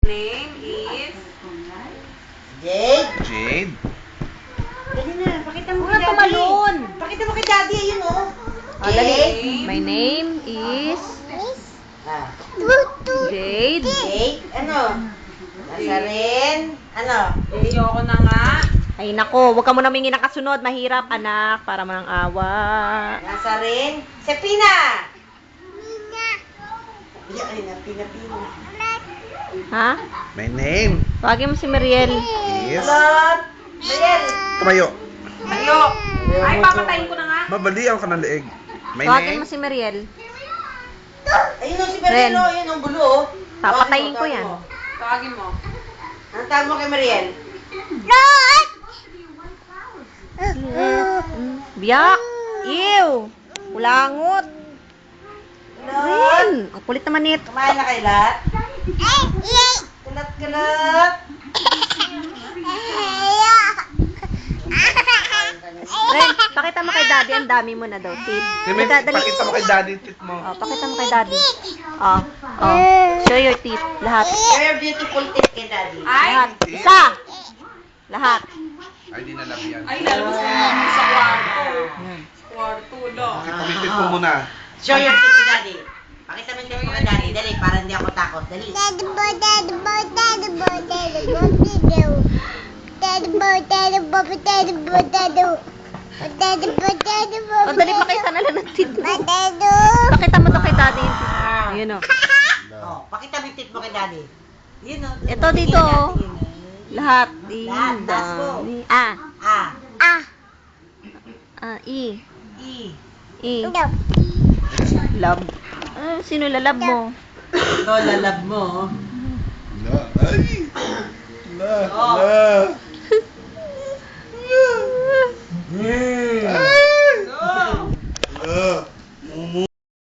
Name is Jade. Jade. Dali na, pakita mo Wala kay Daddy. tumalon. Pakita mo kay Daddy, ayun oh. Dali. My name is Ah. Jade. Jade, ano? Nazarin, ano? ayoko na nga. Ay nako, huwag ka mo namingi ng kasunod. Mahirap, anak. Para mo ng awa. Nazarin, Sepina. Ay, Pina. Ha? My name Tawagin mo si Mariel. is... Lot. Mariel. Tumayo. Ayo. Ay, papatayin ko na nga. Mabalian ka ng leeg. My Tawagin name... mo si Mariel. Ayun oh, si Mariel, Ren. oh. Ayun ang bulo, oh. Papatayin ko Tawagin yan. mo. Tawagin mo. Anong tawag mo kay Mariel? Biyak! Ew! Kulangot! Lot. Ren! Ang kulit naman nito. Kumain na kay Lot? Kalat. Ren, pakita mo kay daddy. Ang dami mo na daw. Tip. Timin, Dali. pakita mo kay daddy tit mo. Oh, pakita mo kay daddy. Oh. Show your teeth. Lahat. Very beautiful tip kay Daddy. Lahat. Ay, Isa! Lahat. Ay, di na labihan. ay, lalabas na naman sa kwarto. Kwarto, lo. Ipamitit mo muna. Show your tip kay Daddy. Pakita mo yung tip mo kay Daddy. Dali, para hindi ako takot. Dali. O, dali pakita na lang ng teeth mo. Pakita mo to kay daddy yung teeth mo. Ayun o. Oh, pakita mo yung tip mo kay Daddy. Yun oh. Ito dito, oh. Lahat. Lahat, das mo. Ah. Ah. I. E. I. Love. Sino lalab mo? Ito, lalab mo. La. Ay. La. Oh. La.